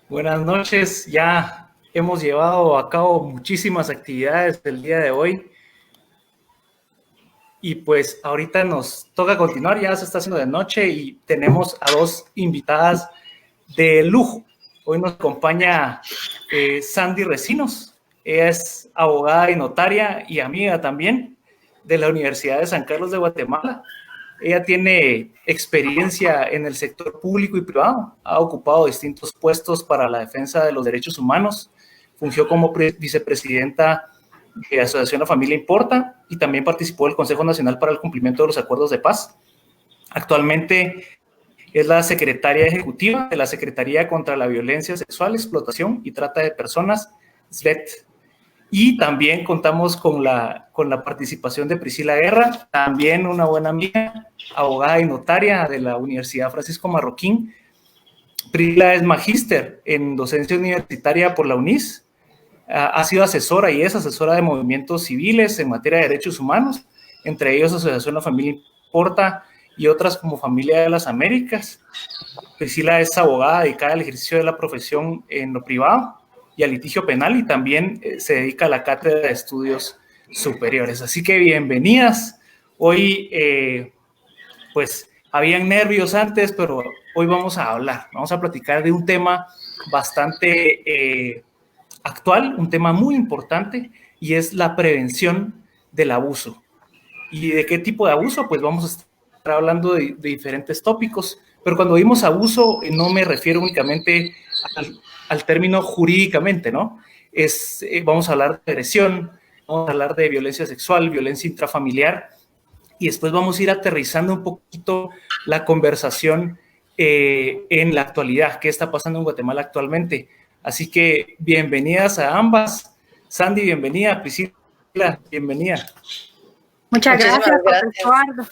Buenas noches, ya hemos llevado a cabo muchísimas actividades el día de hoy y pues ahorita nos toca continuar, ya se está haciendo de noche y tenemos a dos invitadas de lujo. Hoy nos acompaña Sandy Recinos, ella es abogada y notaria y amiga también de la Universidad de San Carlos de Guatemala. Ella tiene experiencia en el sector público y privado, ha ocupado distintos puestos para la defensa de los derechos humanos, fungió como vicepresidenta de la Asociación La Familia Importa y también participó del Consejo Nacional para el Cumplimiento de los Acuerdos de Paz. Actualmente es la secretaria ejecutiva de la Secretaría contra la Violencia Sexual, Explotación y Trata de Personas, SVET. Y también contamos con la participación de Priscila Guerra, también una buena amiga, abogada y notaria de la Universidad Francisco Marroquín. Priscila es magíster en docencia universitaria por la UNIS, ha sido asesora y es asesora de movimientos civiles en materia de derechos humanos, entre ellos Asociación La Familia Importa y otras como Familia de las Américas. Priscila es abogada dedicada al ejercicio de la profesión en lo privado y al litigio penal y también se dedica a la cátedra de estudios superiores. Así que bienvenidas. Hoy, pues, habían nervios antes, pero hoy vamos a platicar de un tema bastante actual, un tema muy importante, y es la prevención del abuso. ¿Y de qué tipo de abuso? Pues vamos a estar hablando de diferentes tópicos, pero cuando oímos abuso no me refiero únicamente al término jurídicamente, ¿no? Vamos a hablar de agresión, vamos a hablar de violencia sexual, violencia intrafamiliar, y después vamos a ir aterrizando un poquito la conversación en la actualidad, qué está pasando en Guatemala actualmente. Así que bienvenidas a ambas. Sandy, bienvenida. Priscila, bienvenida. Muchas gracias, Eduardo.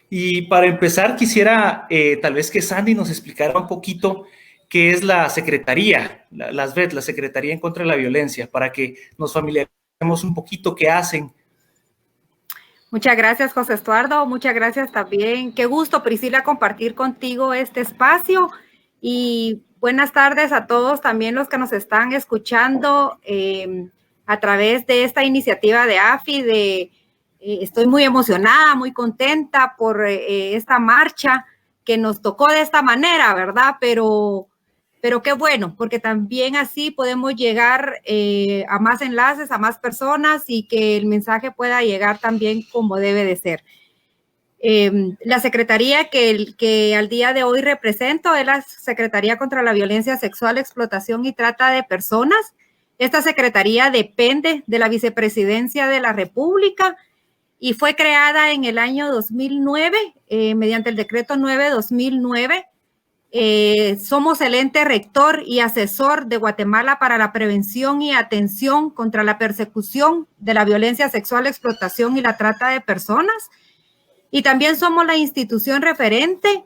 Y para empezar, quisiera tal vez que Sandy nos explicara un poquito qué es la Secretaría, la SVET, la Secretaría en contra de la Violencia, para que nos familiaricemos un poquito qué hacen. Muchas gracias, José Eduardo. Muchas gracias también. Qué gusto, Priscila, compartir contigo este espacio. Y buenas tardes a todos también los que nos están escuchando a través de esta iniciativa de AFI. Estoy muy emocionada, muy contenta por esta marcha que nos tocó de esta manera, ¿verdad? Pero qué bueno, porque también así podemos llegar a más enlaces, a más personas y que el mensaje pueda llegar también como debe de ser. La secretaría que al día de hoy represento es la Secretaría contra la Violencia Sexual, Explotación y Trata de Personas. Esta secretaría depende de la Vicepresidencia de la República y fue creada en el año 2009 mediante el decreto 9/2009. Somos el ente rector y asesor de Guatemala para la prevención y atención contra la persecución de la violencia sexual, explotación y la trata de personas. Y también somos la institución referente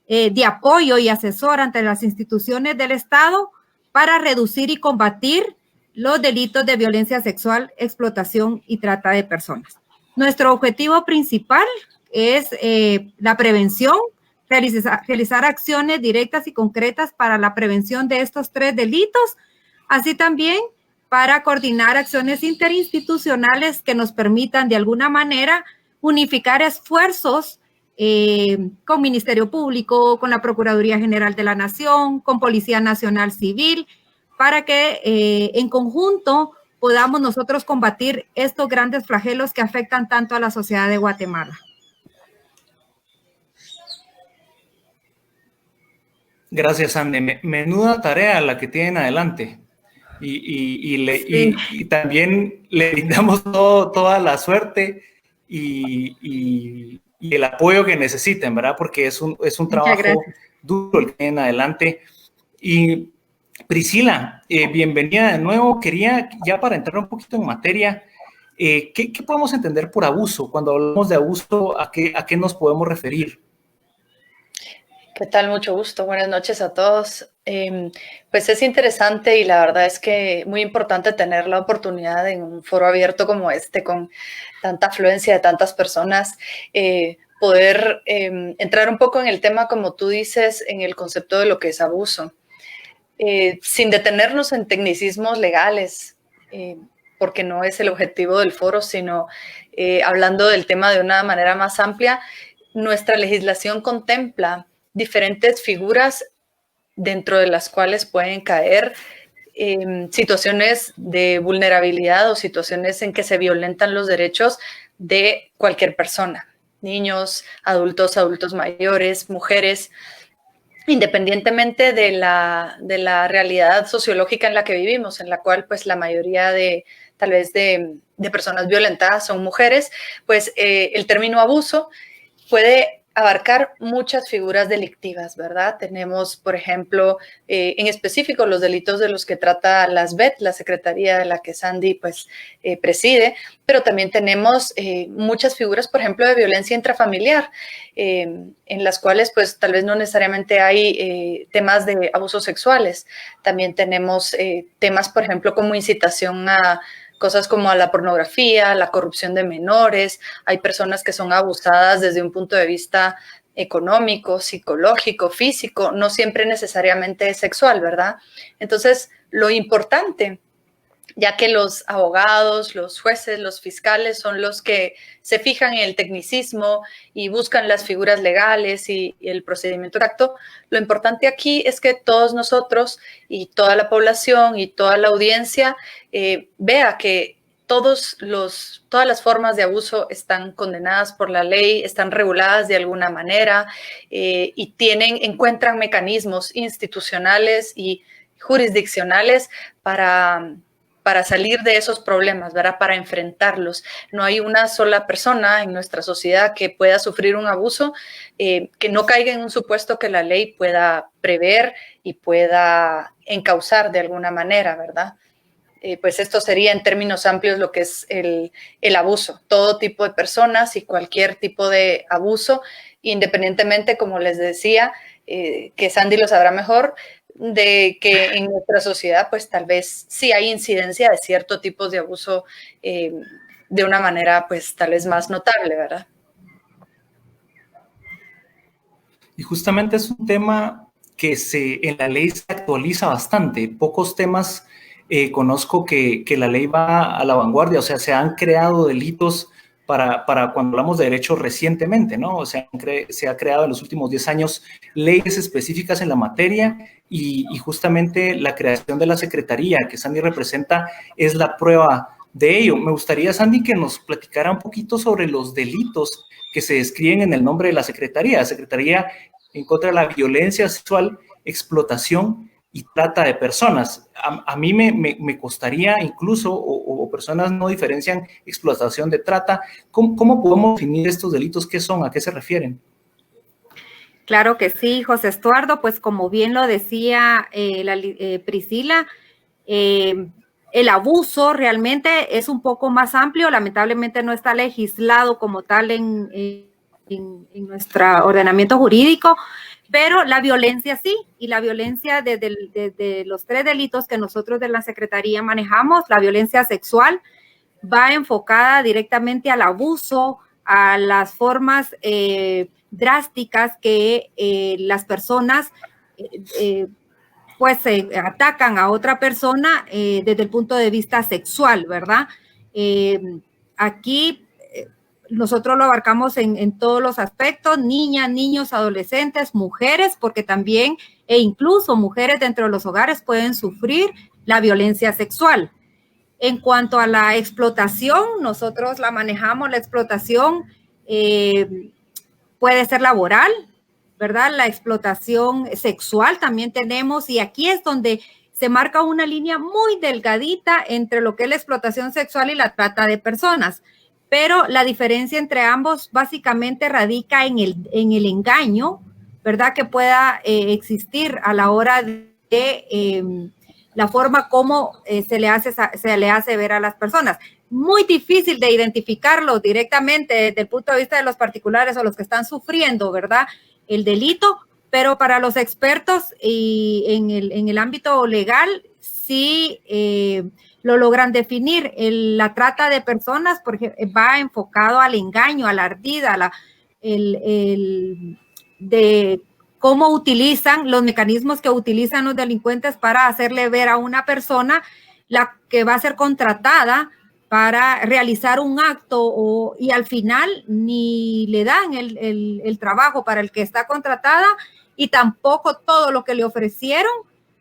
de apoyo y asesor ante las instituciones del Estado para reducir y combatir los delitos de violencia sexual, explotación y trata de personas. Nuestro objetivo principal es la prevención, realizar acciones directas y concretas para la prevención de estos 3 delitos, así también para coordinar acciones interinstitucionales que nos permitan de alguna manera unificar esfuerzos con Ministerio Público, con la Procuraduría General de la Nación, con Policía Nacional Civil, para que en conjunto podamos nosotros combatir estos grandes flagelos que afectan tanto a la sociedad de Guatemala. Gracias, Andy. Menuda tarea la que tienen adelante. Y también le brindamos toda la suerte y el apoyo que necesiten, ¿verdad? Porque es un trabajo duro el que tienen adelante. Y Priscila, bienvenida de nuevo. Quería, ya para entrar un poquito en materia, ¿qué podemos entender por abuso? Cuando hablamos de abuso, ¿a qué nos podemos referir? ¿Qué tal? Mucho gusto. Buenas noches a todos. Pues es interesante y la verdad es que muy importante tener la oportunidad en un foro abierto como este con tanta afluencia de tantas personas, poder entrar un poco en el tema, como tú dices, en el concepto de lo que es abuso, sin detenernos en tecnicismos legales, porque no es el objetivo del foro, sino hablando del tema de una manera más amplia. Nuestra legislación contempla diferentes figuras dentro de las cuales pueden caer situaciones de vulnerabilidad o situaciones en que se violentan los derechos de cualquier persona, niños, adultos mayores, mujeres, independientemente de la realidad sociológica en la que vivimos, en la cual pues la mayoría de tal vez de personas violentadas son mujeres, pues el término abuso puede abarcar muchas figuras delictivas, ¿verdad? Tenemos, por ejemplo, en específico los delitos de los que trata la SBET, la Secretaría de la que Sandy pues, preside, pero también tenemos muchas figuras, por ejemplo, de violencia intrafamiliar, en las cuales pues tal vez no necesariamente hay temas de abusos sexuales. También tenemos temas, por ejemplo, como incitación a cosas como a la pornografía, la corrupción de menores. Hay personas que son abusadas desde un punto de vista económico, psicológico, físico, no siempre necesariamente sexual, ¿verdad? Entonces, lo importante, ya que los abogados, los jueces, los fiscales son los que se fijan en el tecnicismo y buscan las figuras legales y el procedimiento exacto, lo importante aquí es que todos nosotros y toda la población y toda la audiencia vea que todas las formas de abuso están condenadas por la ley, están reguladas de alguna manera y encuentran mecanismos institucionales y jurisdiccionales para salir de esos problemas, ¿verdad? Para enfrentarlos. No hay una sola persona en nuestra sociedad que pueda sufrir un abuso, que no caiga en un supuesto que la ley pueda prever y pueda encauzar de alguna manera, ¿verdad? Pues esto sería en términos amplios lo que es el abuso. Todo tipo de personas y cualquier tipo de abuso, independientemente, como les decía, que Sandy lo sabrá mejor, de que en nuestra sociedad pues tal vez sí hay incidencia de ciertos tipos de abuso de una manera pues tal vez más notable, ¿verdad? Y justamente es un tema que en la ley se actualiza bastante. Pocos temas conozco que la ley va a la vanguardia, o sea, se han creado delitos para cuando hablamos de derechos recientemente, ¿no? O sea, se ha creado en los últimos 10 años leyes específicas en la materia y justamente la creación de la Secretaría que Sandy representa es la prueba de ello. Me gustaría, Sandy, que nos platicara un poquito sobre los delitos que se describen en el nombre de la Secretaría en contra de la violencia sexual, explotación y trata de personas. A mí me costaría incluso, o personas no diferencian explotación de trata. ¿Cómo podemos definir estos delitos? ¿Qué son? ¿A qué se refieren? Claro que sí, José Estuardo, pues como bien lo decía Priscila, el abuso realmente es un poco más amplio, lamentablemente no está legislado como tal en nuestro ordenamiento jurídico, pero la violencia sí, y la violencia desde los 3 delitos que nosotros de la Secretaría manejamos, la violencia sexual va enfocada directamente al abuso, a las formas drásticas que las personas pues atacan a otra persona desde el punto de vista sexual, ¿verdad? Aquí nosotros lo abarcamos en todos los aspectos, niñas, niños, adolescentes, mujeres, porque también e incluso mujeres dentro de los hogares pueden sufrir la violencia sexual. En cuanto a la explotación, nosotros la manejamos, la explotación puede ser laboral, ¿verdad? La explotación sexual también tenemos, y aquí es donde se marca una línea muy delgadita entre lo que es la explotación sexual y la trata de personas. Pero la diferencia entre ambos básicamente radica en el engaño, ¿verdad? Que pueda existir a la hora de la forma como se le hace ver a las personas. Muy difícil de identificarlo directamente desde el punto de vista de los particulares o los que están sufriendo, ¿verdad? El delito, pero para los expertos y en el ámbito legal sí lo logran definir. La trata de personas porque va enfocado al engaño, a la ardida, de cómo utilizan los mecanismos que utilizan los delincuentes para hacerle ver a una persona la que va a ser contratada para realizar un acto y al final ni le dan el trabajo para el que está contratada y tampoco todo lo que le ofrecieron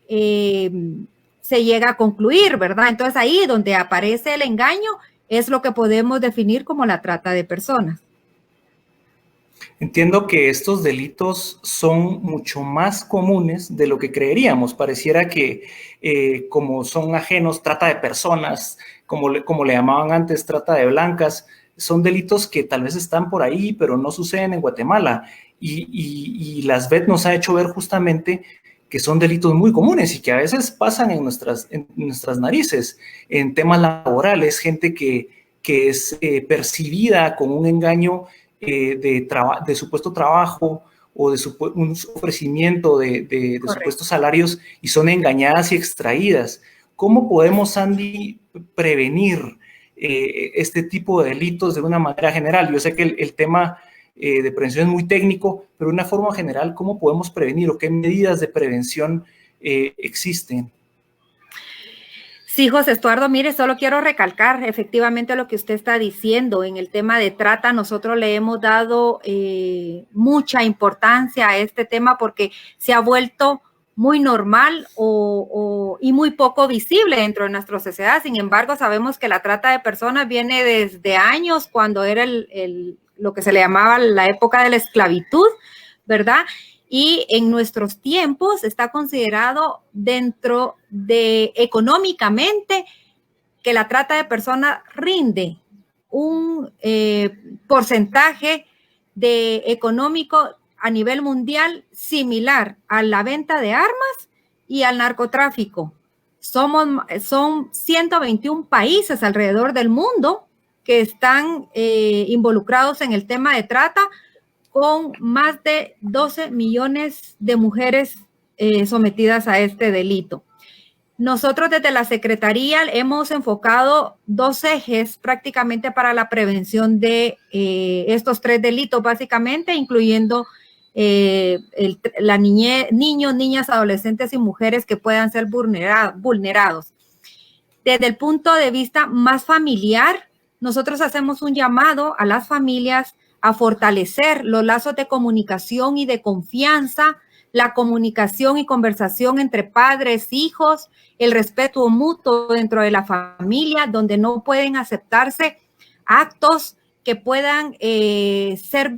se llega a concluir, ¿verdad? Entonces ahí donde aparece el engaño es lo que podemos definir como la trata de personas. Entiendo que estos delitos son mucho más comunes de lo que creeríamos. Pareciera que como son ajenos, trata de personas, como le llamaban antes, trata de blancas, son delitos que tal vez están por ahí, pero no suceden en Guatemala. Y las VET nos ha hecho ver justamente que son delitos muy comunes y que a veces pasan en nuestras narices, en temas laborales, gente que es percibida con un engaño de supuesto trabajo o de un ofrecimiento de supuestos salarios y son engañadas y extraídas. ¿Cómo podemos, Sandy, prevenir este tipo de delitos de una manera general? Yo sé que el tema de prevención es muy técnico, pero de una forma general, ¿cómo podemos prevenir o qué medidas de prevención existen? Sí, José Estuardo, mire, solo quiero recalcar efectivamente lo que usted está diciendo. En el tema de trata, nosotros le hemos dado mucha importancia a este tema porque se ha vuelto muy normal y muy poco visible dentro de nuestra sociedad. Sin embargo, sabemos que la trata de personas viene desde años, cuando era lo que se le llamaba la época de la esclavitud, ¿verdad? Y en nuestros tiempos está considerado dentro de económicamente que la trata de personas rinde un porcentaje de económico a nivel mundial similar a la venta de armas y al narcotráfico. Son 121 países alrededor del mundo que están involucrados en el tema de trata, con más de 12 millones de mujeres sometidas a este delito. Nosotros desde la Secretaría hemos enfocado 2 ejes prácticamente para la prevención de estos 3 delitos, básicamente, incluyendo niños, niñas, adolescentes y mujeres que puedan ser vulnerados. Desde el punto de vista más familiar, nosotros hacemos un llamado a las familias a fortalecer los lazos de comunicación y de confianza, la comunicación y conversación entre padres, hijos, el respeto mutuo dentro de la familia, donde no pueden aceptarse actos que puedan ser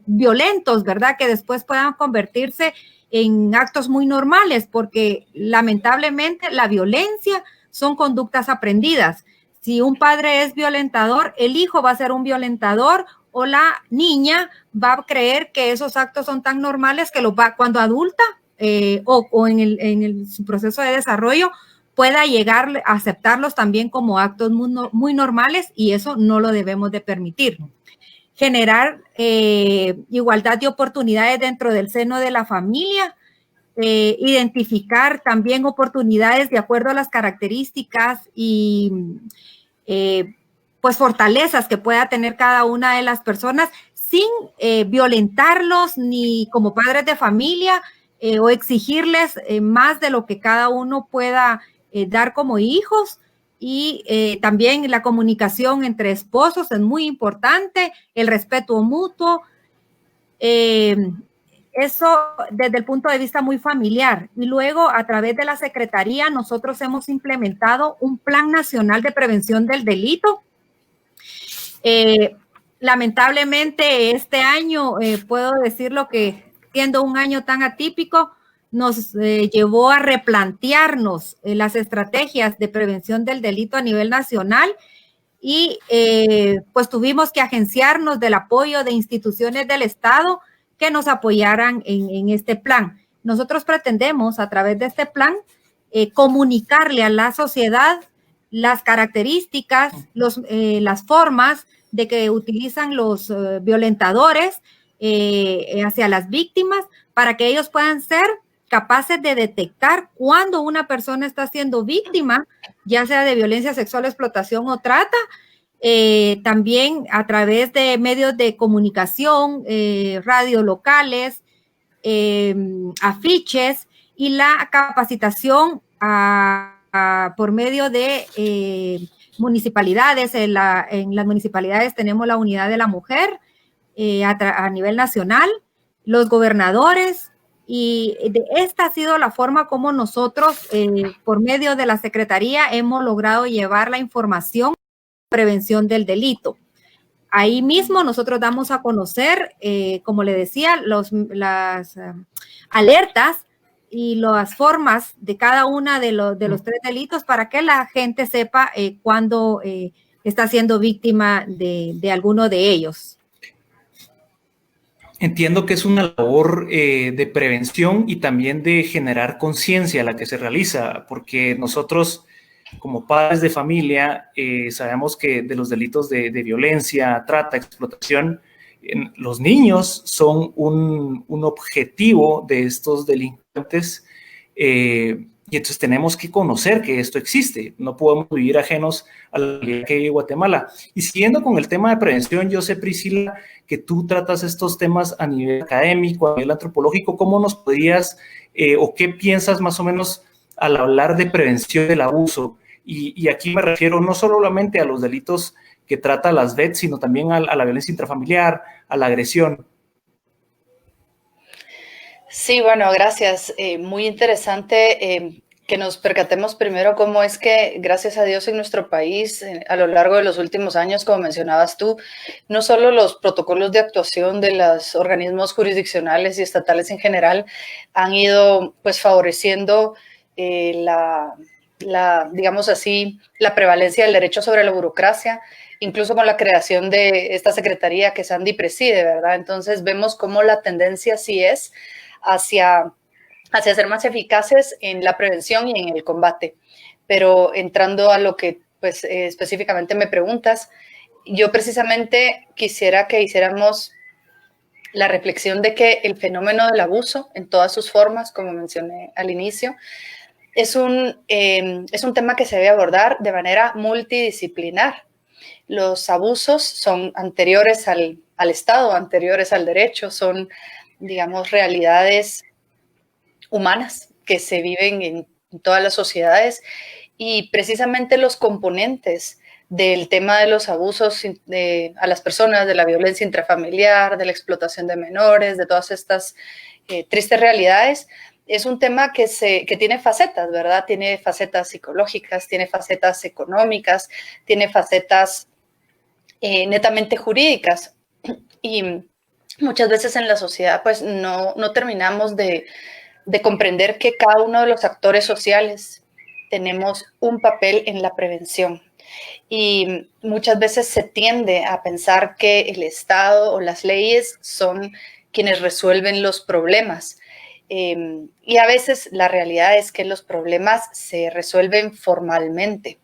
violentos, ¿verdad? Que después puedan convertirse en actos muy normales, porque lamentablemente la violencia son conductas aprendidas. Si un padre es violentador, el hijo va a ser un violentador o la niña va a creer que esos actos son tan normales que cuando adulta o en su proceso de desarrollo pueda llegar a aceptarlos también como actos muy normales, y eso no lo debemos de permitir. Generar igualdad de oportunidades dentro del seno de la familia, identificar también oportunidades de acuerdo a las características y pues fortalezas que pueda tener cada una de las personas sin violentarlos ni como padres de familia o exigirles más de lo que cada uno pueda dar como hijos. Y también la comunicación entre esposos es muy importante, el respeto mutuo, eso desde el punto de vista muy familiar. Y luego, a través de la Secretaría, nosotros hemos implementado un Plan Nacional de Prevención del Delito. Lamentablemente, este año, puedo decirlo que siendo un año tan atípico, nos llevó a replantearnos las estrategias de prevención del delito a nivel nacional y pues tuvimos que agenciarnos del apoyo de instituciones del Estado que nos apoyaran en este plan. Nosotros pretendemos a través de este plan comunicarle a la sociedad las características, las formas de que utilizan los violentadores hacia las víctimas, para que ellos puedan ser capaces de detectar cuando una persona está siendo víctima, ya sea de violencia sexual, explotación o trata, también a través de medios de comunicación, radio locales, afiches y la capacitación por medio de municipalidades. En las municipalidades tenemos la unidad de la mujer a nivel nacional, los gobernadores, y esta ha sido la forma como nosotros, por medio de la Secretaría, hemos logrado llevar la información de prevención del delito. Ahí mismo nosotros damos a conocer, como le decía, las alertas y las formas de cada una de los 3 delitos para que la gente sepa cuándo está siendo víctima de alguno de ellos. Entiendo que es una labor de prevención y también de generar conciencia la que se realiza, porque nosotros como padres de familia sabemos que de los delitos de violencia, trata, explotación, los niños son un objetivo de estos delincuentes y entonces tenemos que conocer que esto existe. No podemos vivir ajenos a la realidad que hay en Guatemala. Y siguiendo con el tema de prevención, yo sé, Priscila, que tú tratas estos temas a nivel académico, a nivel antropológico. ¿Cómo nos podrías o qué piensas más o menos al hablar de prevención del abuso? Y aquí me refiero no solamente a los delitos que trata las VET, sino también a la violencia intrafamiliar, a la agresión. Sí, bueno, gracias. Muy interesante que nos percatemos primero cómo es que, gracias a Dios, en nuestro país, a lo largo de los últimos años, como mencionabas tú, no solo los protocolos de actuación de los organismos jurisdiccionales y estatales en general han ido, pues, favoreciendo digamos así, la prevalencia del derecho sobre la burocracia, incluso con la creación de esta secretaría que Sandy preside, ¿verdad? Entonces vemos cómo la tendencia sí es hacia ser más eficaces en la prevención y en el combate. Pero entrando a lo que pues, específicamente me preguntas, yo precisamente quisiera que hiciéramos la reflexión de que el fenómeno del abuso en todas sus formas, como mencioné al inicio, es un tema que se debe abordar de manera multidisciplinar. Los abusos son anteriores al Estado, anteriores al derecho, son, digamos, realidades humanas que se viven en todas las sociedades y precisamente los componentes del tema de los abusos a las personas, de la violencia intrafamiliar, de la explotación de menores, de todas estas tristes realidades, es un tema que tiene facetas, ¿verdad? Tiene facetas psicológicas, tiene facetas económicas, tiene facetas netamente jurídicas. Y muchas veces en la sociedad pues no terminamos de comprender que cada uno de los actores sociales tenemos un papel en la prevención. Y muchas veces se tiende a pensar que el Estado o las leyes son quienes resuelven los problemas. Y a veces la realidad es que los problemas se resuelven formalmente,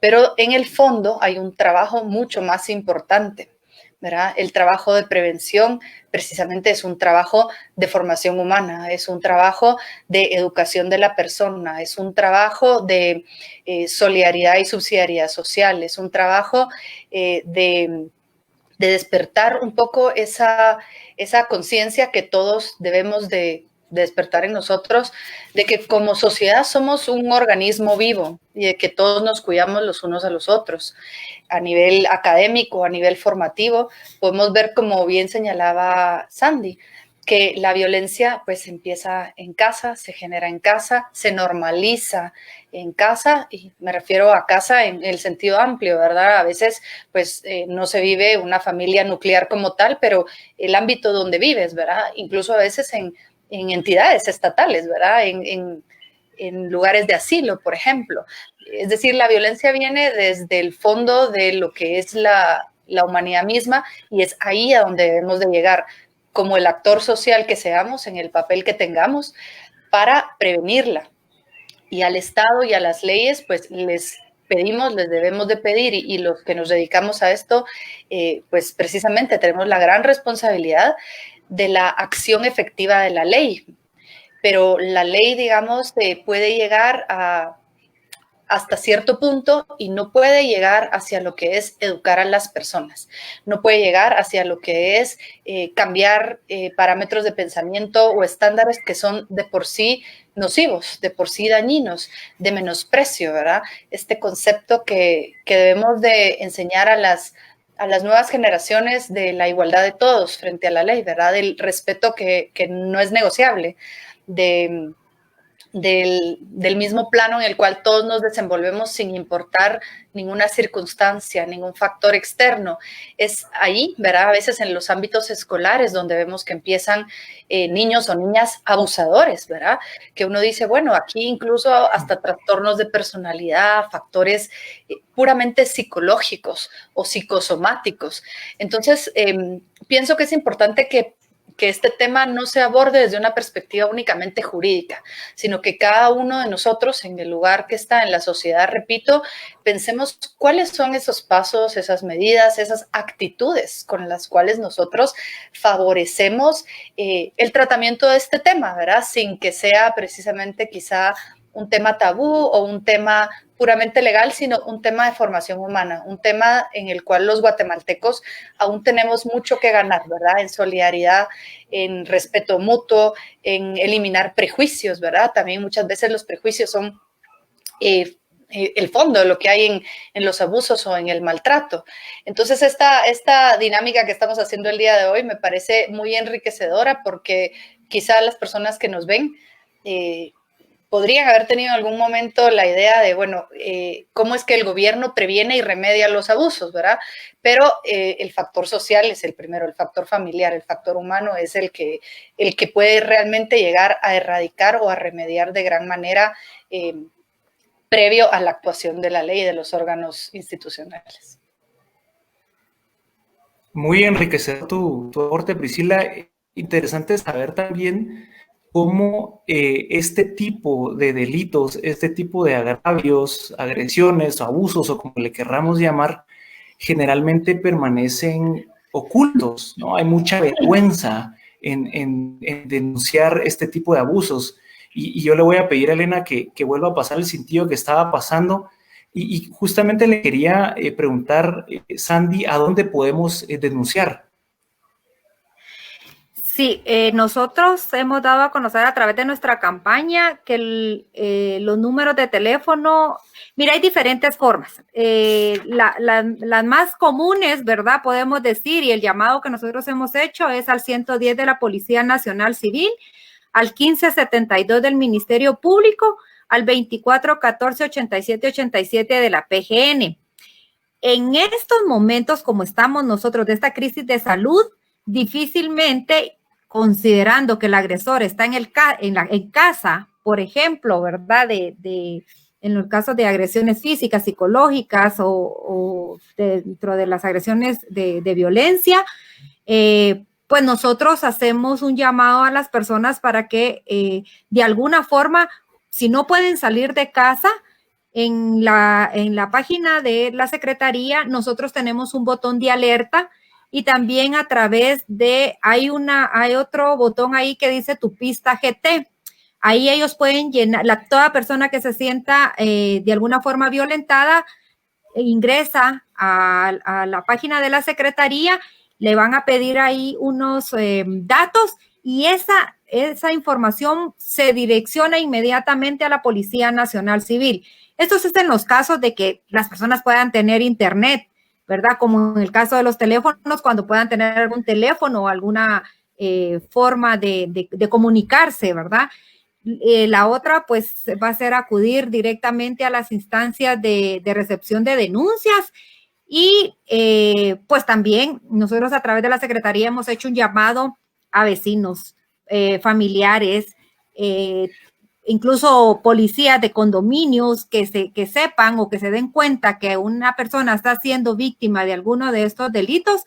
pero en el fondo hay un trabajo mucho más importante, ¿verdad? El trabajo de prevención precisamente es un trabajo de formación humana, es un trabajo de educación de la persona, es un trabajo de solidaridad y subsidiariedad social, es un trabajo de despertar un poco esa conciencia que todos debemos de despertar en nosotros, de que como sociedad somos un organismo vivo y de que todos nos cuidamos los unos a los otros. A nivel académico, a nivel formativo, podemos ver, como bien señalaba Sandy, que la violencia pues empieza en casa, se genera en casa, se normaliza en casa, y me refiero a casa en el sentido amplio, ¿verdad? A veces pues no se vive una familia nuclear como tal, pero el ámbito donde vives, ¿verdad? Incluso a veces en entidades estatales, ¿verdad? En lugares de asilo, por ejemplo. Es decir, la violencia viene desde el fondo de lo que es la humanidad misma, y es ahí a donde debemos de llegar como el actor social que seamos, en el papel que tengamos, para prevenirla. Y al Estado y a las leyes, pues les debemos de pedir, y los que nos dedicamos a esto, pues precisamente tenemos la gran responsabilidad de la acción efectiva de la ley. Pero la ley, digamos, puede llegar a hasta cierto punto y no puede llegar hacia lo que es educar a las personas, no puede llegar hacia lo que es cambiar parámetros de pensamiento o estándares que son de por sí nocivos, de por sí dañinos, de menosprecio, ¿verdad? Este concepto que debemos de enseñar a las nuevas generaciones de la igualdad de todos frente a la ley, ¿verdad? Del respeto que no es negociable, del mismo plano en el cual todos nos desenvolvemos sin importar ninguna circunstancia, ningún factor externo. Es ahí, ¿verdad? A veces en los ámbitos escolares donde vemos que empiezan niños o niñas abusadores, ¿verdad? Que uno dice, bueno, aquí incluso hasta trastornos de personalidad, factores puramente psicológicos o psicosomáticos. Entonces, pienso que es importante que este tema no se aborde desde una perspectiva únicamente jurídica, sino que cada uno de nosotros en el lugar que está en la sociedad, repito, pensemos cuáles son esos pasos, esas medidas, esas actitudes con las cuales nosotros favorecemos el tratamiento de este tema, ¿verdad? Sin que sea precisamente quizá un tema tabú o un tema puramente legal, sino un tema de formación humana, un tema en el cual los guatemaltecos aún tenemos mucho que ganar, ¿verdad? En solidaridad, en respeto mutuo, en eliminar prejuicios, ¿verdad? También muchas veces los prejuicios son el fondo de lo que hay en los abusos o en el maltrato. Entonces, esta dinámica que estamos haciendo el día de hoy me parece muy enriquecedora porque quizá las personas que nos ven podrían haber tenido en algún momento la idea de, bueno, cómo es que el gobierno previene y remedia los abusos, ¿verdad? Pero el factor social es el primero, el factor familiar, el factor humano es el que puede realmente llegar a erradicar o a remediar de gran manera previo a la actuación de la ley y de los órganos institucionales. Muy enriquecedor tu aporte, Priscila. Interesante saber también cómo este tipo de delitos, este tipo de agravios, agresiones, abusos o como le querramos llamar, generalmente permanecen ocultos, ¿no? Hay mucha vergüenza en denunciar este tipo de abusos. Y yo le voy a pedir a Elena que vuelva a pasar el sentido que estaba pasando. Y justamente le quería preguntar, Sandy, ¿a dónde podemos denunciar? Sí, nosotros hemos dado a conocer a través de nuestra campaña que los números de teléfono, mira, hay diferentes formas. Las más comunes, ¿verdad? Podemos decir, y el llamado que nosotros hemos hecho es al 110 de la Policía Nacional Civil, al 1572 del Ministerio Público, al 2414 8787 de la PGN. En estos momentos, como estamos nosotros de esta crisis de salud, difícilmente, considerando que el agresor está en casa, por ejemplo, ¿verdad? En los casos de agresiones físicas, psicológicas o dentro de las agresiones de violencia, pues nosotros hacemos un llamado a las personas para que de alguna forma, si no pueden salir de casa, en la página de la Secretaría nosotros tenemos un botón de alerta y también a través de, hay otro botón ahí que dice tu pista GT. Ahí ellos pueden llenar, toda persona que se sienta de alguna forma violentada ingresa a la página de la Secretaría, le van a pedir ahí unos datos y esa información se direcciona inmediatamente a la Policía Nacional Civil. Esto es en los casos de que las personas puedan tener internet, ¿verdad? Como en el caso de los teléfonos, cuando puedan tener algún teléfono o alguna forma de comunicarse, ¿verdad? La otra, pues, va a ser acudir directamente a las instancias de recepción de denuncias y, pues, también nosotros a través de la Secretaría hemos hecho un llamado a vecinos, familiares, incluso policías de condominios que sepan o que se den cuenta que una persona está siendo víctima de alguno de estos delitos,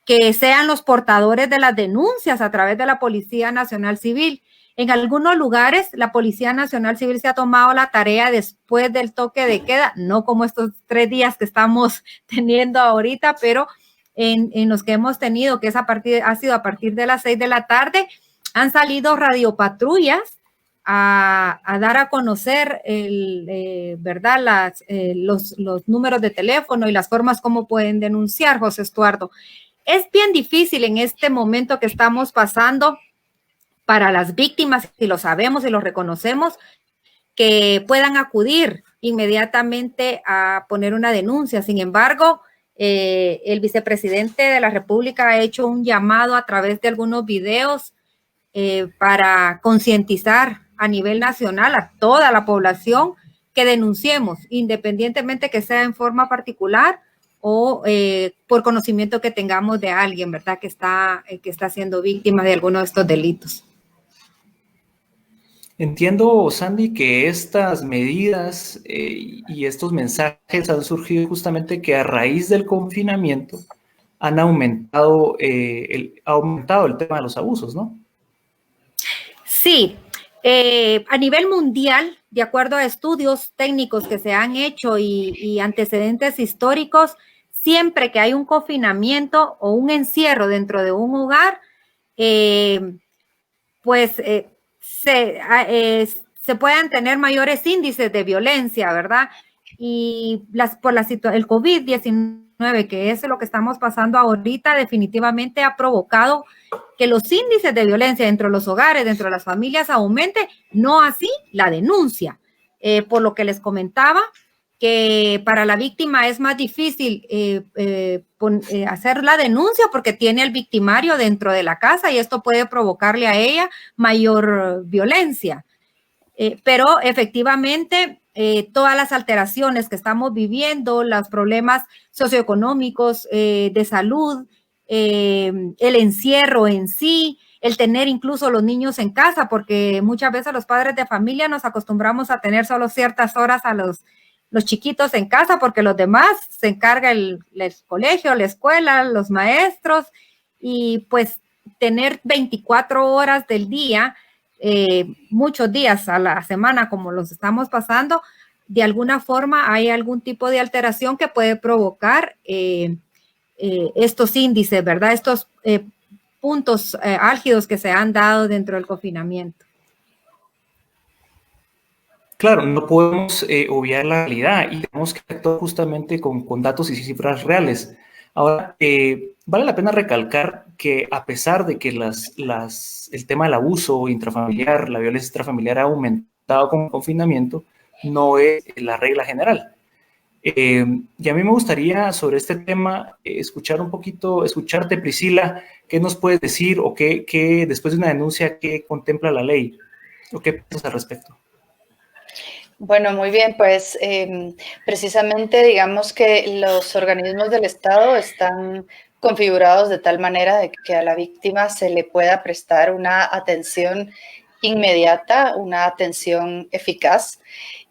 que sean los portadores de las denuncias a través de la Policía Nacional Civil. En algunos lugares, la Policía Nacional Civil se ha tomado la tarea después del toque de queda, no como estos 3 días que estamos teniendo ahorita, pero en los que hemos tenido, que ha sido a partir de las 6 de la tarde, han salido radiopatrullas a dar a conocer ¿verdad? Los números de teléfono y las formas como pueden denunciar, José Estuardo. Es bien difícil en este momento que estamos pasando para las víctimas, y lo sabemos y lo reconocemos, que puedan acudir inmediatamente a poner una denuncia. Sin embargo, el vicepresidente de la República ha hecho un llamado a través de algunos videos para concientizar a nivel nacional a toda la población que denunciemos, independientemente que sea en forma particular o por conocimiento que tengamos de alguien, ¿verdad?, que está siendo víctima de alguno de estos delitos. Entiendo, Sandy, que estas medidas y estos mensajes han surgido justamente que a raíz del confinamiento han aumentado el tema de los abusos, ¿no? Sí, a nivel mundial, de acuerdo a estudios técnicos que se han hecho y antecedentes históricos, siempre que hay un confinamiento o un encierro dentro de un hogar, se pueden tener mayores índices de violencia, ¿verdad? Y el COVID-19, que es lo que estamos pasando ahorita, definitivamente ha provocado que los índices de violencia dentro de los hogares, dentro de las familias, aumente, no así la denuncia. Por lo que les comentaba, que para la víctima es más difícil hacer la denuncia porque tiene al victimario dentro de la casa y esto puede provocarle a ella mayor violencia. Pero efectivamente, todas las alteraciones que estamos viviendo, los problemas socioeconómicos, de salud, el encierro en sí, el tener incluso los niños en casa, porque muchas veces los padres de familia nos acostumbramos a tener solo ciertas horas a los chiquitos en casa, porque los demás se encarga el colegio, la escuela, los maestros, y pues tener 24 horas del día, muchos días a la semana como los estamos pasando, de alguna forma hay algún tipo de alteración que puede provocar estos índices, ¿verdad? Estos puntos álgidos que se han dado dentro del confinamiento. Claro, no podemos obviar la realidad y tenemos que actuar justamente con datos y cifras reales. Ahora, vale la pena recalcar que a pesar de que el tema del abuso intrafamiliar, la violencia intrafamiliar ha aumentado con el confinamiento, no es la regla general. Y a mí me gustaría sobre este tema escucharte, Priscila, ¿qué nos puedes decir o qué después de una denuncia, qué contempla la ley o qué piensas al respecto? Bueno, muy bien, pues precisamente digamos que los organismos del Estado están configurados de tal manera de que a la víctima se le pueda prestar una atención inmediata, una atención eficaz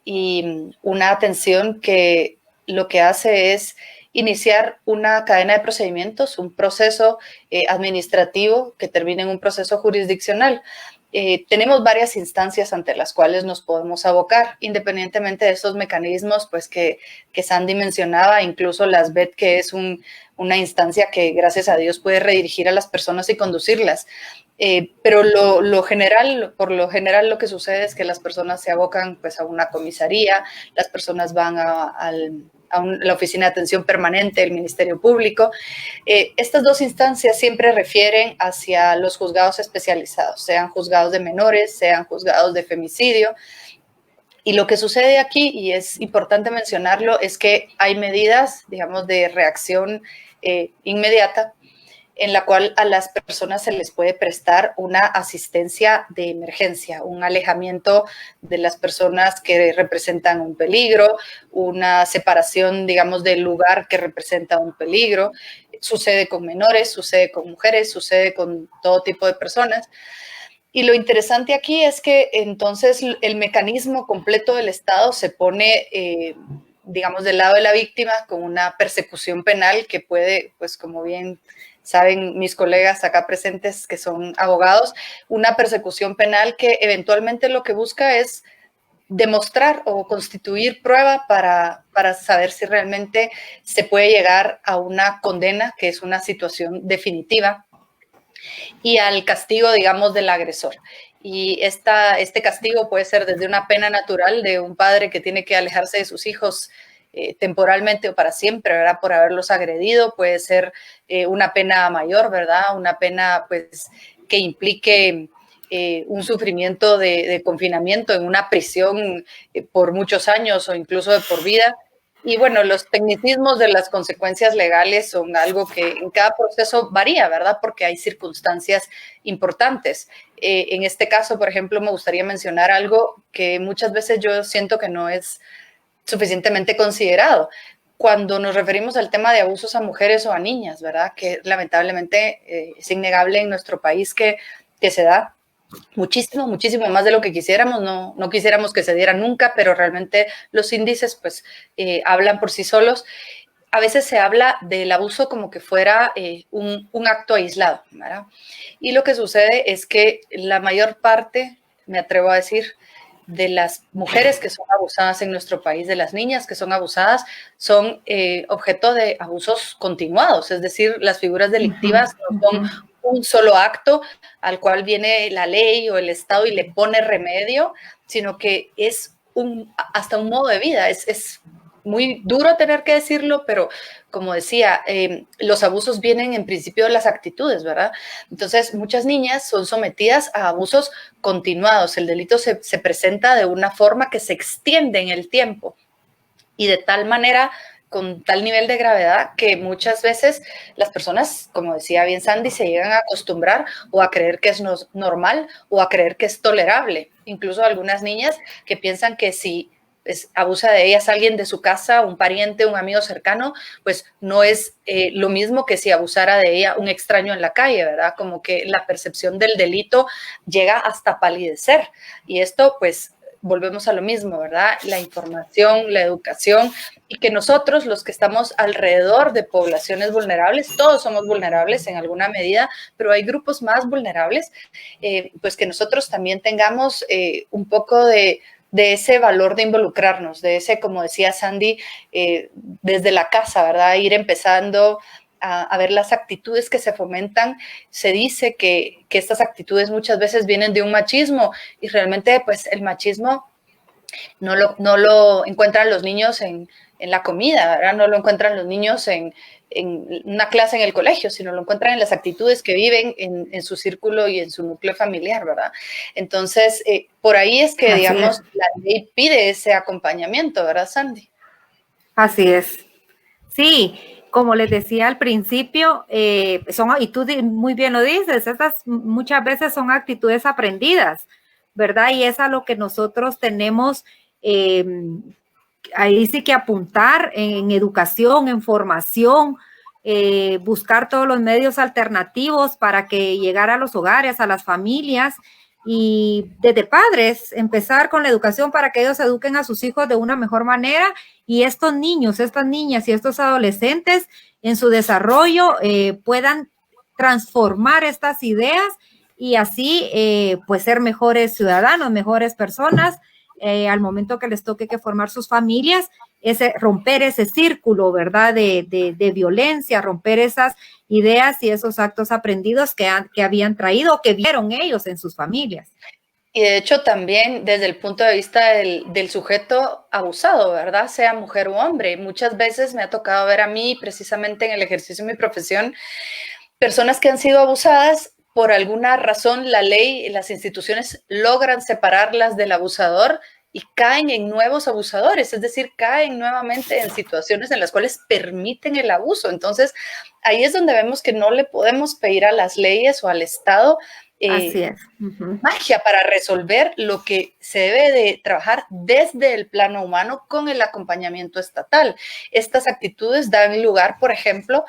y una atención que lo que hace es iniciar una cadena de procedimientos, un proceso administrativo que termine en un proceso jurisdiccional. Tenemos varias instancias ante las cuales nos podemos abocar, independientemente de estos mecanismos pues que Sandy mencionaba, incluso las BED, que es una instancia que gracias a Dios puede redirigir a las personas y conducirlas. Pero por lo general lo que sucede es que las personas se abocan pues a una comisaría, las personas van a la Oficina de Atención Permanente del Ministerio Público. Estas dos instancias siempre refieren hacia los juzgados especializados, sean juzgados de menores, sean juzgados de femicidio. Y lo que sucede aquí, y es importante mencionarlo, es que hay medidas, digamos, de reacción inmediata, en la cual a las personas se les puede prestar una asistencia de emergencia, un alejamiento de las personas que representan un peligro, una separación, digamos, del lugar que representa un peligro. Sucede con menores, sucede con mujeres, sucede con todo tipo de personas. Y lo interesante aquí es que entonces el mecanismo completo del Estado se pone, digamos, del lado de la víctima con una persecución penal que puede, pues como bien saben mis colegas acá presentes que son abogados, una persecución penal que eventualmente lo que busca es demostrar o constituir prueba para saber si realmente se puede llegar a una condena, que es una situación definitiva, y al castigo, digamos, del agresor. Y este castigo puede ser desde una pena natural de un padre que tiene que alejarse de sus hijos temporalmente o para siempre, ¿verdad? Por haberlos agredido, puede ser una pena mayor, ¿verdad? Una pena, pues, que implique un sufrimiento de confinamiento en una prisión por muchos años o incluso de por vida. Y bueno, los tecnicismos de las consecuencias legales son algo que en cada proceso varía, ¿verdad? Porque hay circunstancias importantes. En este caso, por ejemplo, me gustaría mencionar algo que muchas veces yo siento que no es suficientemente considerado. Cuando nos referimos al tema de abusos a mujeres o a niñas, ¿verdad? Que lamentablemente es innegable en nuestro país que se da muchísimo, muchísimo más de lo que quisiéramos. No quisiéramos que se diera nunca, pero realmente los índices pues hablan por sí solos. A veces se habla del abuso como que fuera un acto aislado, ¿verdad? Y lo que sucede es que la mayor parte, me atrevo a decir, de las mujeres que son abusadas en nuestro país, de las niñas que son abusadas, son objeto de abusos continuados, es decir, las figuras delictivas no son un solo acto al cual viene la ley o el Estado y le pone remedio, sino que es hasta un modo de vida, es muy duro tener que decirlo, pero como decía, los abusos vienen en principio de las actitudes, ¿verdad? Entonces, muchas niñas son sometidas a abusos continuados. El delito se presenta de una forma que se extiende en el tiempo y de tal manera, con tal nivel de gravedad, que muchas veces las personas, como decía bien Sandy, se llegan a acostumbrar o a creer que es normal o a creer que es tolerable. Incluso algunas niñas que piensan que si abusa de ellas alguien de su casa, un pariente, un amigo cercano, pues no es lo mismo que si abusara de ella un extraño en la calle, ¿verdad? Como que la percepción del delito llega hasta palidecer. Y esto, pues, volvemos a lo mismo, ¿verdad? La información, la educación, y que nosotros, los que estamos alrededor de poblaciones vulnerables, todos somos vulnerables en alguna medida, pero hay grupos más vulnerables, pues que nosotros también tengamos un poco de ese valor de involucrarnos, de ese, como decía Sandy, desde la casa, ¿verdad? Ir empezando a ver las actitudes que se fomentan. Se dice que estas actitudes muchas veces vienen de un machismo y realmente pues el machismo no lo encuentran los niños en la comida, ¿verdad? No lo encuentran los niños en una clase en el colegio, sino lo encuentran en las actitudes que viven en su círculo y en su núcleo familiar, ¿verdad? Entonces, por ahí es que, digamos, la ley pide ese acompañamiento, ¿verdad, Sandy? Así es. Sí, como les decía al principio, y tú muy bien lo dices, estas muchas veces son actitudes aprendidas, ¿verdad? Y es a lo que nosotros tenemos ahí sí que apuntar en educación, en formación, buscar todos los medios alternativos para que llegara a los hogares, a las familias y desde padres, empezar con la educación para que ellos eduquen a sus hijos de una mejor manera y estos niños, estas niñas y estos adolescentes en su desarrollo puedan transformar estas ideas y así pues ser mejores ciudadanos, mejores personas al momento que les toque que formar sus familias, romper ese círculo, ¿verdad? De violencia, romper esas ideas y esos actos aprendidos que habían traído o que vieron ellos en sus familias. Y de hecho también desde el punto de vista del sujeto abusado, ¿verdad? Sea mujer o hombre. Muchas veces me ha tocado ver a mí, precisamente en el ejercicio de mi profesión, personas que han sido abusadas. Por alguna razón, la ley y las instituciones logran separarlas del abusador y caen en nuevos abusadores, es decir, caen nuevamente en situaciones en las cuales permiten el abuso. Entonces, ahí es donde vemos que no le podemos pedir a las leyes o al Estado Así es. magia para resolver lo que se debe de trabajar desde el plano humano con el acompañamiento estatal. Estas actitudes dan lugar, por ejemplo,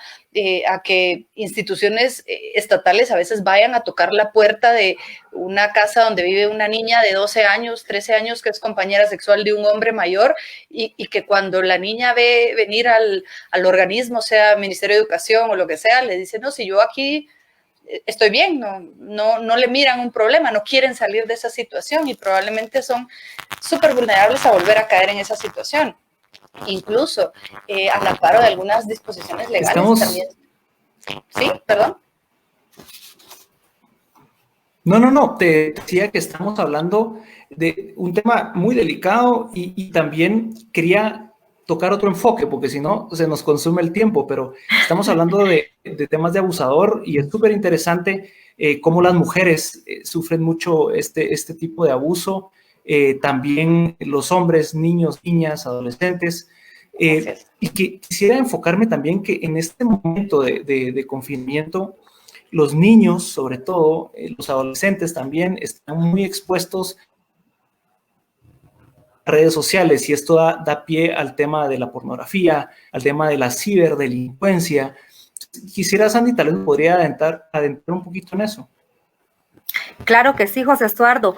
a que instituciones estatales a veces vayan a tocar la puerta de una casa donde vive una niña de 12 años, 13 años, que es compañera sexual de un hombre mayor y que cuando la niña ve venir al organismo, sea Ministerio de Educación o lo que sea, le dice, no, si yo aquí estoy bien, no le miran un problema, no quieren salir de esa situación y probablemente son súper vulnerables a volver a caer en esa situación. Incluso al amparo de algunas disposiciones legales también. ¿Sí? ¿Perdón? No, te decía que estamos hablando de un tema muy delicado y también quería tocar otro enfoque, porque si no se nos consume el tiempo, pero estamos hablando de temas de abusador y es súper interesante cómo las mujeres sufren mucho este tipo de abuso, también los hombres, niños, niñas, adolescentes. Y que quisiera enfocarme también que en este momento de confinamiento, los niños, sobre todo, los adolescentes también, están muy expuestos a redes sociales y esto da pie al tema de la pornografía, al tema de la ciberdelincuencia. Quisiera, Sandy, tal vez podría adentrar un poquito en eso. Claro que sí, José Estuardo.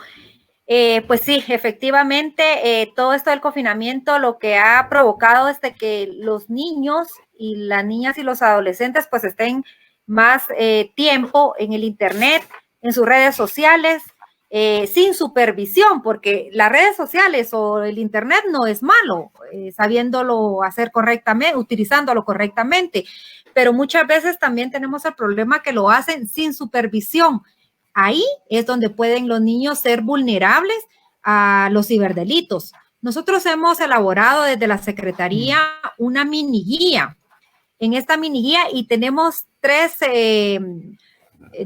Pues sí, efectivamente, todo esto del confinamiento lo que ha provocado es de que los niños y las niñas y los adolescentes pues estén más tiempo en el internet, en sus redes sociales, sin supervisión, porque las redes sociales o el internet no es malo, sabiéndolo hacer correctamente, utilizándolo correctamente, pero muchas veces también tenemos el problema que lo hacen sin supervisión. Ahí es donde pueden los niños ser vulnerables a los ciberdelitos. Nosotros hemos elaborado desde la Secretaría una mini guía. En esta mini guía y tenemos 3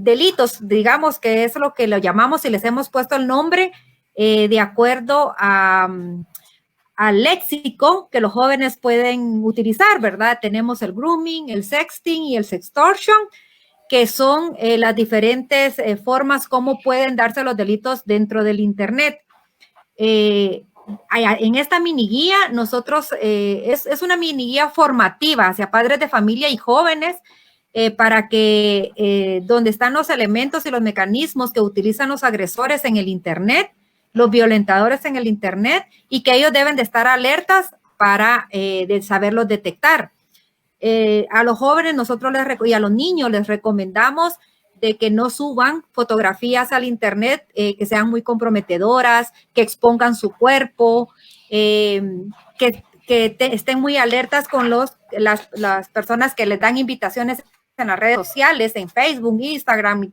delitos, digamos que es lo que lo llamamos y les hemos puesto el nombre de acuerdo al léxico que los jóvenes pueden utilizar, ¿verdad? Tenemos el grooming, el sexting y el sextortion, que son las diferentes formas como pueden darse los delitos dentro del internet. En esta mini guía, nosotros, es una mini guía formativa hacia padres de familia y jóvenes para que donde están los elementos y los mecanismos que utilizan los agresores en el internet, los violentadores en el internet y que ellos deben de estar alertas para de saberlos detectar. A los jóvenes y a los niños les recomendamos de que no suban fotografías al internet que sean muy comprometedoras, que expongan su cuerpo, que estén muy alertas con las personas que les dan invitaciones en las redes sociales, en Facebook, Instagram,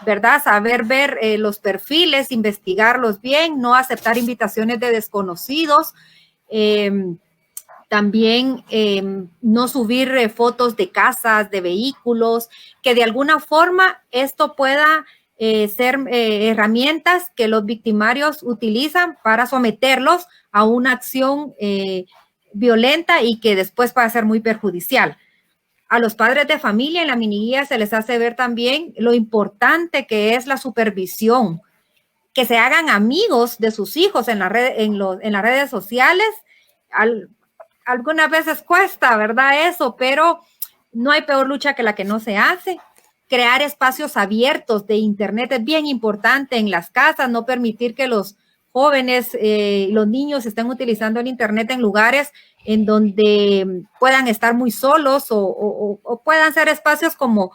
¿verdad? Saber ver los perfiles, investigarlos bien, no aceptar invitaciones de desconocidos, también no subir fotos de casas, de vehículos, que de alguna forma esto pueda ser herramientas que los victimarios utilizan para someterlos a una acción violenta y que después pueda ser muy perjudicial. A los padres de familia en la mini guía se les hace ver también lo importante que es la supervisión, que se hagan amigos de sus hijos en las redes sociales. Algunas veces cuesta, ¿verdad? Eso, pero no hay peor lucha que la que no se hace. Crear espacios abiertos de internet es bien importante en las casas, no permitir que los jóvenes, los niños estén utilizando el internet en lugares en donde puedan estar muy solos o puedan ser espacios como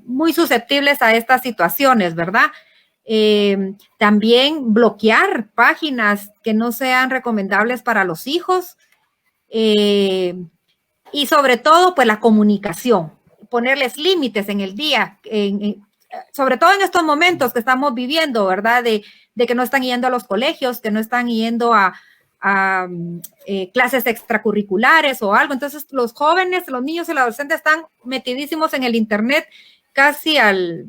muy susceptibles a estas situaciones, ¿verdad? También bloquear páginas que no sean recomendables para los hijos. Y sobre todo, pues la comunicación, ponerles límites en el día, sobre todo en estos momentos que estamos viviendo, ¿verdad? De que no están yendo a los colegios, que no están yendo a clases extracurriculares o algo. Entonces, los jóvenes, los niños y los adolescentes están metidísimos en el internet casi al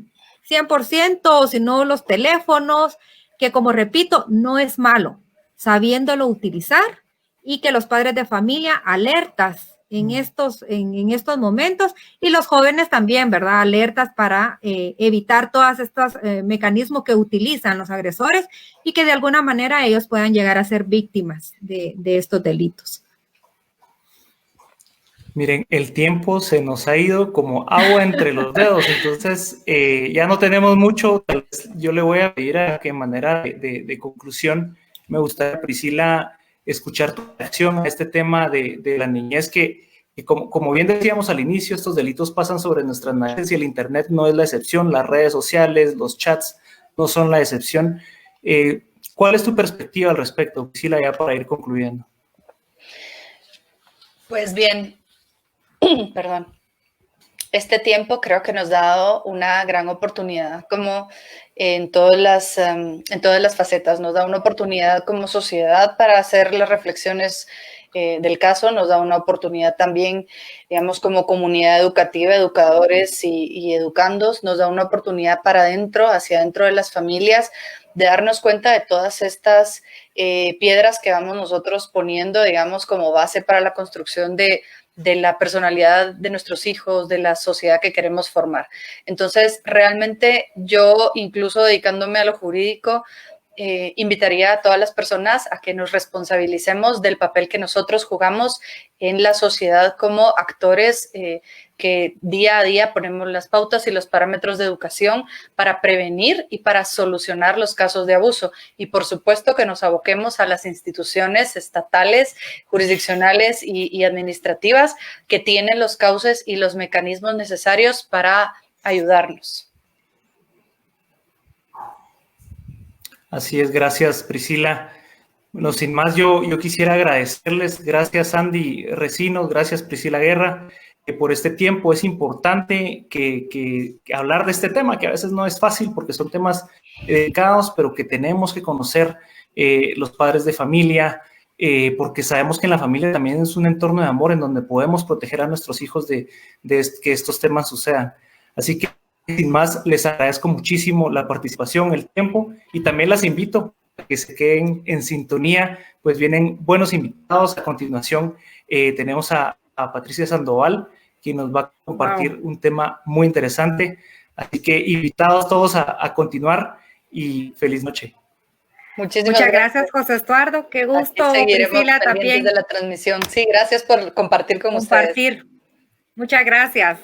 100%, o si no, los teléfonos, que como repito, no es malo, sabiéndolo utilizar. Y que los padres de familia alertas en estos momentos y los jóvenes también, ¿verdad? Alertas para evitar todos estos mecanismos que utilizan los agresores y que de alguna manera ellos puedan llegar a ser víctimas de estos delitos. Miren, el tiempo se nos ha ido como agua entre los dedos, entonces ya no tenemos mucho. Tal vez yo le voy a pedir a que en manera de conclusión me gustaría, Priscila, escuchar tu reacción a este tema de la niñez, que como bien decíamos al inicio, estos delitos pasan sobre nuestras naciones y el internet no es la excepción, las redes sociales, los chats no son la excepción. ¿Cuál es tu perspectiva al respecto, Priscila, ya para ir concluyendo? Pues bien, perdón. este tiempo creo que nos ha dado una gran oportunidad, como en todas las facetas. Nos da una oportunidad como sociedad para hacer las reflexiones del caso, nos da una oportunidad también, digamos, como comunidad educativa, educadores y educandos, nos da una oportunidad para adentro, hacia adentro de las familias, de darnos cuenta de todas estas piedras que vamos nosotros poniendo, digamos, como base para la construcción de la personalidad de nuestros hijos, de la sociedad que queremos formar. Entonces, realmente yo, incluso dedicándome a lo jurídico, invitaría a todas las personas a que nos responsabilicemos del papel que nosotros jugamos en la sociedad como actores que día a día ponemos las pautas y los parámetros de educación para prevenir y para solucionar los casos de abuso. Y por supuesto que nos aboquemos a las instituciones estatales, jurisdiccionales y administrativas que tienen los cauces y los mecanismos necesarios para ayudarnos. Así es, gracias Priscila. Bueno, sin más, yo quisiera agradecerles, gracias Sandy Recinos, gracias Priscila Guerra, por este tiempo. Es importante que hablar de este tema, que a veces no es fácil porque son temas delicados, pero que tenemos que conocer los padres de familia, porque sabemos que en la familia también es un entorno de amor en donde podemos proteger a nuestros hijos de que estos temas sucedan. Así que, sin más, les agradezco muchísimo la participación, el tiempo, y también las invito a que se queden en sintonía, pues vienen buenos invitados. A continuación tenemos a Patricia Sandoval, quien nos va a compartir un tema muy interesante. Así que invitados todos a continuar y feliz noche. Muchas gracias, José Estuardo. Qué gusto, Priscila, también. De la transmisión. Sí, gracias por compartir con ustedes. Muchas gracias.